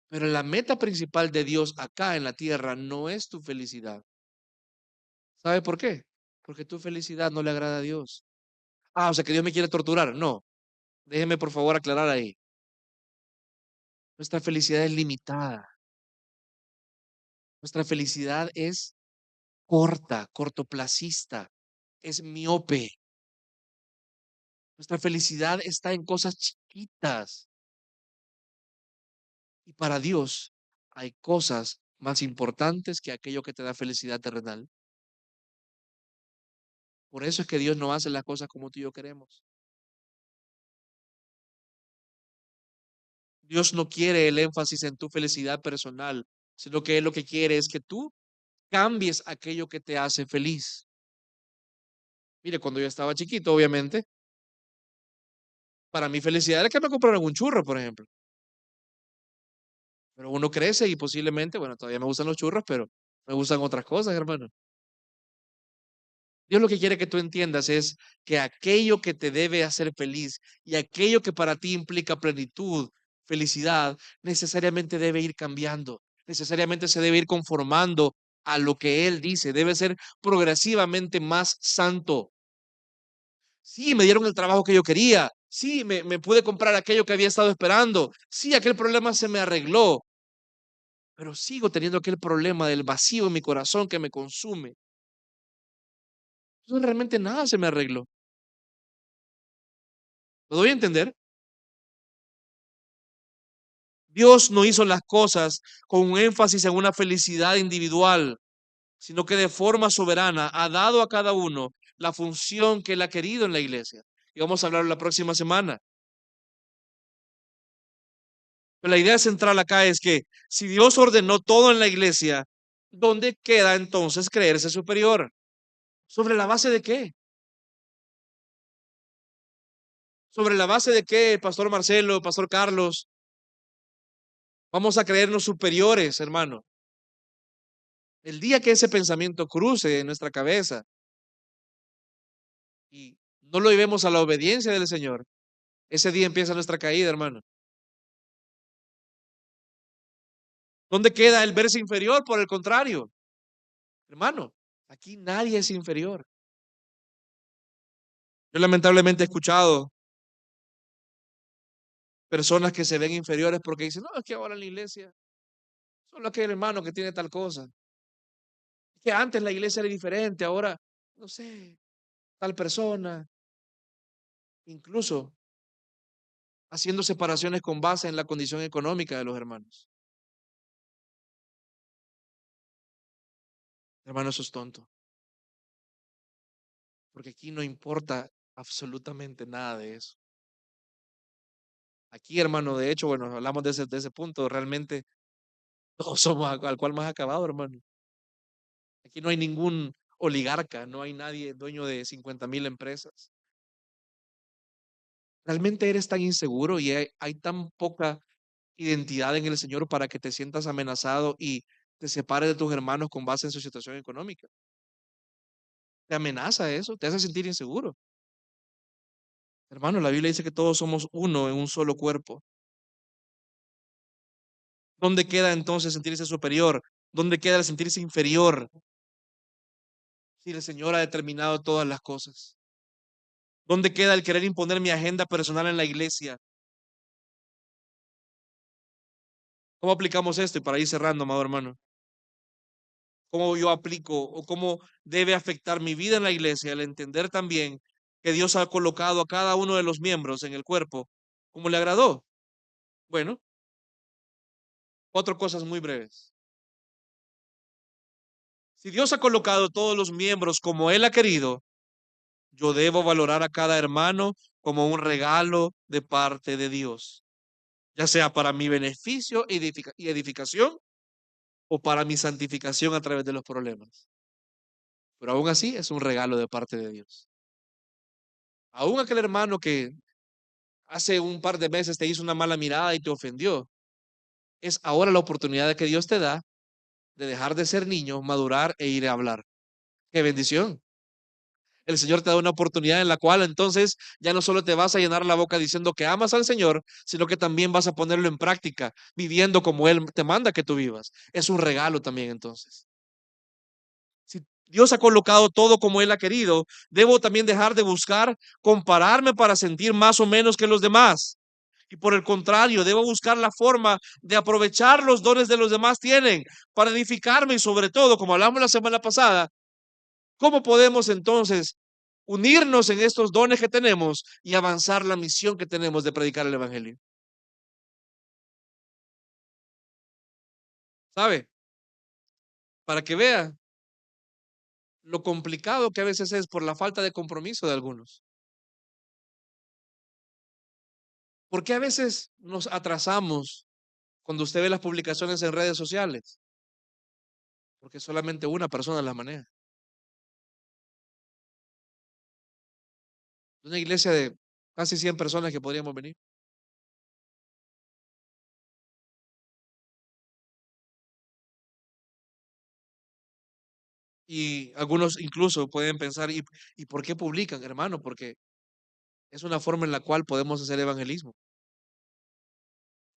Pero la meta principal de Dios acá en la tierra no es tu felicidad. ¿Sabe por qué? Porque tu felicidad no le agrada a Dios. Ah, o sea que Dios me quiere torturar. No, déjeme por favor aclarar ahí. Nuestra felicidad es limitada. Nuestra felicidad es corta, cortoplacista, es miope. Nuestra felicidad está en cosas chiquitas. Y para Dios hay cosas más importantes que aquello que te da felicidad terrenal. Por eso es que Dios no hace las cosas como tú y yo queremos. Dios no quiere el énfasis en tu felicidad personal, sino que Él lo que quiere es que tú cambies aquello que te hace feliz. Mire, cuando yo estaba chiquito, obviamente, para mi felicidad era que me compraran un churro, por ejemplo. Pero uno crece y posiblemente, bueno, todavía me gustan los churros, pero me gustan otras cosas, hermano. Dios lo que quiere que tú entiendas es que aquello que te debe hacer feliz y aquello que para ti implica plenitud, felicidad, necesariamente debe ir cambiando, necesariamente se debe ir conformando a lo que Él dice, debe ser progresivamente más santo. Sí, me dieron el trabajo que yo quería, sí, me pude comprar aquello que había estado esperando, sí, aquel problema se me arregló, pero sigo teniendo aquel problema del vacío en mi corazón que me consume. Entonces realmente nada se me arregló. ¿Lo doy a entender? Dios no hizo las cosas con un énfasis en una felicidad individual, sino que de forma soberana ha dado a cada uno la función que Él ha querido en la iglesia. Y vamos a hablar la próxima semana. Pero la idea central acá es que si Dios ordenó todo en la iglesia, ¿dónde queda entonces creerse superior? ¿Sobre la base de qué? ¿Sobre la base de qué, Pastor Marcelo, Pastor Carlos? Vamos a creernos superiores, hermano. El día que ese pensamiento cruce en nuestra cabeza y no lo llevemos a la obediencia del Señor, ese día empieza nuestra caída, hermano. ¿Dónde queda el verse inferior? Por el contrario, hermano, aquí nadie es inferior. Yo lamentablemente he escuchado personas que se ven inferiores porque dicen, no, es que ahora en la iglesia solo aquel hermano que tiene tal cosa. Es que antes la iglesia era diferente, ahora, no sé, tal persona. Incluso haciendo separaciones con base en la condición económica de los hermanos. Hermano, eso es tonto, porque aquí no importa absolutamente nada de eso. Aquí, hermano, de hecho, bueno, hablamos de ese punto, realmente todos somos al cual más acabado, hermano. Aquí no hay ningún oligarca, no hay nadie dueño de 50,000 empresas. ¿Realmente eres tan inseguro y hay tan poca identidad en el Señor para que te sientas amenazado y te separes de tus hermanos con base en su situación económica? ¿Te amenaza eso? ¿Te hace sentir inseguro? Hermano, la Biblia dice que todos somos uno en un solo cuerpo. ¿Dónde queda entonces sentirse superior? ¿Dónde queda el sentirse inferior si el Señor ha determinado todas las cosas? ¿Dónde queda el querer imponer mi agenda personal en la iglesia? ¿Cómo aplicamos esto? Y para ir cerrando, amado hermano, ¿cómo yo aplico o cómo debe afectar mi vida en la iglesia al entender también que Dios ha colocado a cada uno de los miembros en el cuerpo como le agradó? Bueno, cuatro cosas muy breves. Si Dios ha colocado todos los miembros como Él ha querido, yo debo valorar a cada hermano como un regalo de parte de Dios, ya sea para mi beneficio y edificación o para mi santificación a través de los problemas. Pero aún así es un regalo de parte de Dios. Aún aquel hermano que hace un par de meses te hizo una mala mirada y te ofendió, es ahora la oportunidad que Dios te da de dejar de ser niño, madurar e ir a hablar. ¡Qué bendición! El Señor te da una oportunidad en la cual entonces ya no solo te vas a llenar la boca diciendo que amas al Señor, sino que también vas a ponerlo en práctica, viviendo como Él te manda que tú vivas. Es un regalo también entonces. Si Dios ha colocado todo como Él ha querido, debo también dejar de buscar compararme para sentir más o menos que los demás. Y por el contrario, debo buscar la forma de aprovechar los dones de los demás tienen para edificarme y sobre todo, como hablamos la semana pasada, ¿cómo podemos entonces unirnos en estos dones que tenemos y avanzar la misión que tenemos de predicar el Evangelio? ¿Sabe? Para que vea lo complicado que a veces es por la falta de compromiso de algunos. ¿Por qué a veces nos atrasamos cuando usted ve las publicaciones en redes sociales? Porque solamente una persona las maneja. Una iglesia de casi 100 personas que podríamos venir. Y algunos incluso pueden pensar, ¿y por qué publican, hermano? Porque es una forma en la cual podemos hacer evangelismo.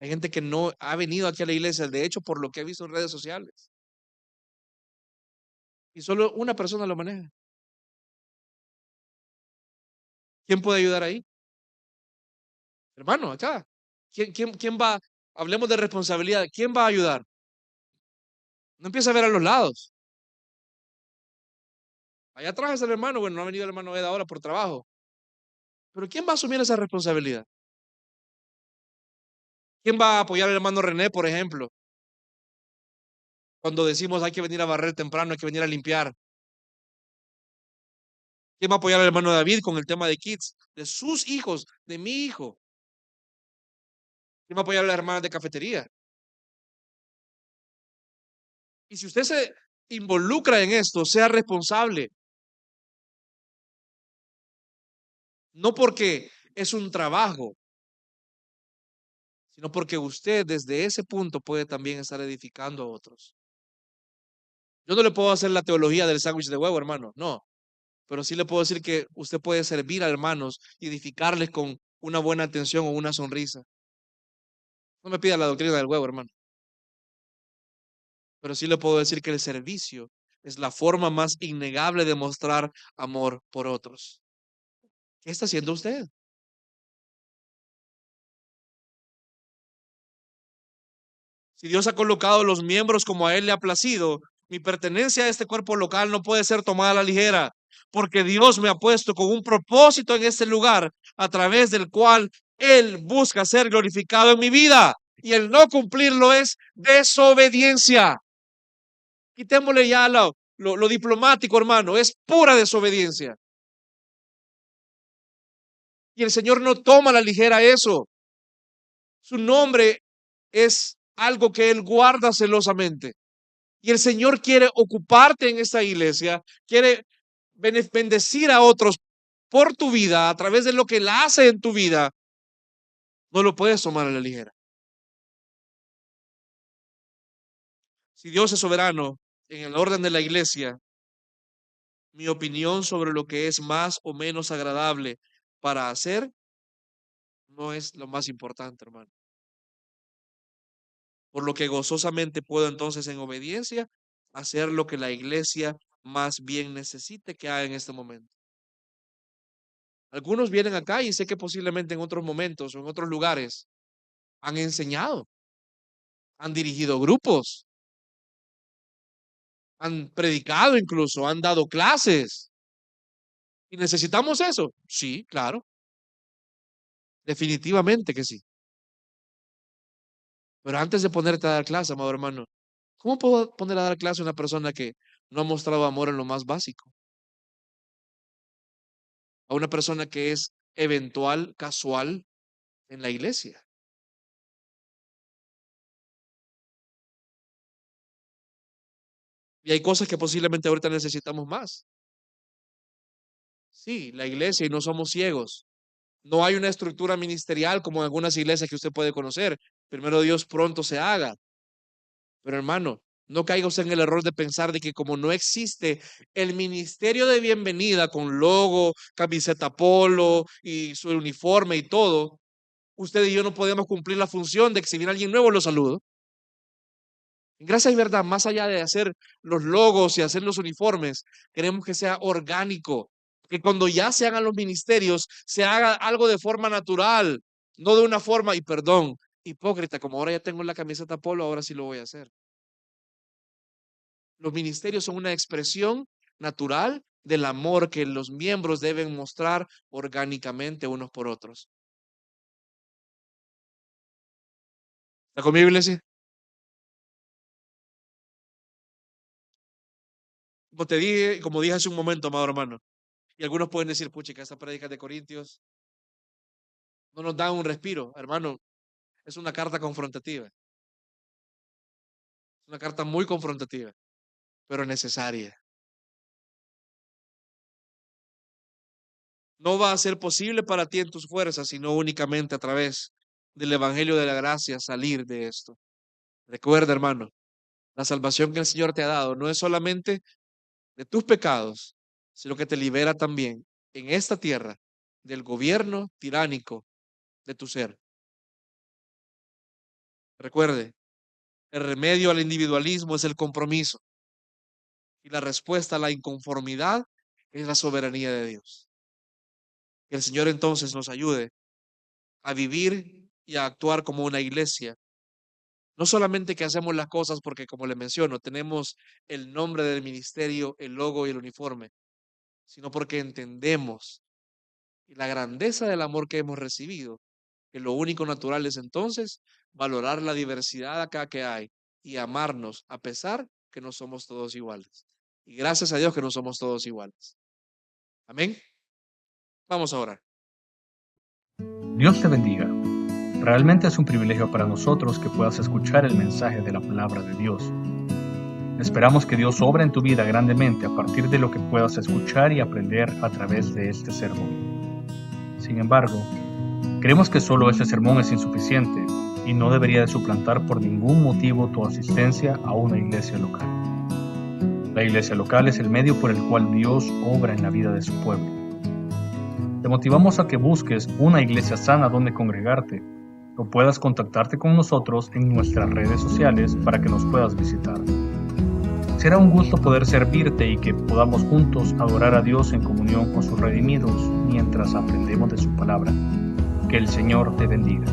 Hay gente que no ha venido aquí a la iglesia, de hecho, por lo que ha visto en redes sociales. Y solo una persona lo maneja. ¿Quién puede ayudar ahí? Hermano, acá. ¿Quién va? Hablemos de responsabilidad. ¿Quién va a ayudar? No empieza a ver a los lados. Allá atrás es el hermano, bueno, no ha venido el hermano Ed ahora por trabajo. Pero ¿quién va a asumir esa responsabilidad? ¿Quién va a apoyar al hermano René, por ejemplo? Cuando decimos hay que venir a barrer temprano, hay que venir a limpiar. ¿Quién va a apoyar al hermano David con el tema de kids? De sus hijos, de mi hijo. ¿Quién va a apoyar a las hermanas de cafetería? Y si usted se involucra en esto, sea responsable. No porque es un trabajo, sino porque usted desde ese punto puede también estar edificando a otros. Yo no le puedo hacer la teología del sándwich de huevo, hermano, no, pero sí le puedo decir que usted puede servir a hermanos y edificarles con una buena atención o una sonrisa. No me pida la doctrina del huevo, hermano, pero sí le puedo decir que el servicio es la forma más innegable de mostrar amor por otros. ¿Qué está haciendo usted? Si Dios ha colocado los miembros como a Él le ha placido, mi pertenencia a este cuerpo local no puede ser tomada a la ligera, porque Dios me ha puesto con un propósito en este lugar a través del cual Él busca ser glorificado en mi vida. Y el no cumplirlo es desobediencia. Quitémosle ya lo diplomático, hermano, es pura desobediencia. Y el Señor no toma a la ligera eso. Su nombre es algo que Él guarda celosamente. Y el Señor quiere ocuparte en esta iglesia, quiere bendecir a otros por tu vida, a través de lo que Él hace en tu vida, no lo puedes tomar a la ligera. Si Dios es soberano en el orden de la iglesia, mi opinión sobre lo que es más o menos agradable para hacer no es lo más importante, hermano. Por lo que gozosamente puedo entonces en obediencia hacer lo que la iglesia más bien necesite que haga en este momento. Algunos vienen acá y sé que posiblemente en otros momentos o en otros lugares han enseñado, han dirigido grupos, han predicado incluso, han dado clases. ¿Y necesitamos eso? Sí, claro, definitivamente que sí. Pero antes de ponerte a dar clase, amado hermano, ¿cómo puedo poner a dar clase a una persona que no ha mostrado amor en lo más básico? A una persona que es eventual, casual en la iglesia. Y hay cosas que posiblemente ahorita necesitamos más. Sí, la iglesia y no somos ciegos. No hay una estructura ministerial como en algunas iglesias que usted puede conocer. Primero Dios pronto se haga. Pero hermano, no caiga usted en el error de pensar de que como no existe el ministerio de bienvenida con logo, camiseta polo y su uniforme y todo, usted y yo no podemos cumplir la función de que si viene alguien nuevo lo saludo. Gracias y verdad, más allá de hacer los logos y hacer los uniformes, queremos que sea orgánico, que cuando ya se hagan los ministerios, se haga algo de forma natural, no de una forma, y perdón, hipócrita, como ahora ya tengo la camiseta polo, ahora sí lo voy a hacer. Los ministerios son una expresión natural del amor que los miembros deben mostrar orgánicamente unos por otros. ¿Está conmigo, iglesia? Como dije hace un momento, amado hermano, y algunos pueden decir, puchica, esta prédica de Corintios no nos da un respiro, hermano. Es una carta confrontativa, una carta muy confrontativa, pero necesaria. No va a ser posible para ti en tus fuerzas, sino únicamente a través del Evangelio de la Gracia salir de esto. Recuerda, hermano, la salvación que el Señor te ha dado no es solamente de tus pecados, sino que te libera también en esta tierra del gobierno tiránico de tu ser. Recuerde, el remedio al individualismo es el compromiso y la respuesta a la inconformidad es la soberanía de Dios. Que el Señor entonces nos ayude a vivir y a actuar como una iglesia. No solamente que hacemos las cosas porque, como le menciono, tenemos el nombre del ministerio, el logo y el uniforme, sino porque entendemos la grandeza del amor que hemos recibido, que lo único natural es entonces valorar la diversidad acá que hay y amarnos a pesar que no somos todos iguales. Y gracias a Dios que no somos todos iguales. Amén. Vamos a orar. Dios te bendiga. Realmente es un privilegio para nosotros que puedas escuchar el mensaje de la palabra de Dios. Esperamos que Dios obra en tu vida grandemente a partir de lo que puedas escuchar y aprender a través de este sermón. Sin embargo, creemos que solo este sermón es insuficiente y no debería de suplantar por ningún motivo tu asistencia a una iglesia local. La iglesia local es el medio por el cual Dios obra en la vida de su pueblo. Te motivamos a que busques una iglesia sana donde congregarte o puedas contactarte con nosotros en nuestras redes sociales para que nos puedas visitar. Será un gusto poder servirte y que podamos juntos adorar a Dios en comunión con sus redimidos mientras aprendemos de su palabra. Que el Señor te bendiga.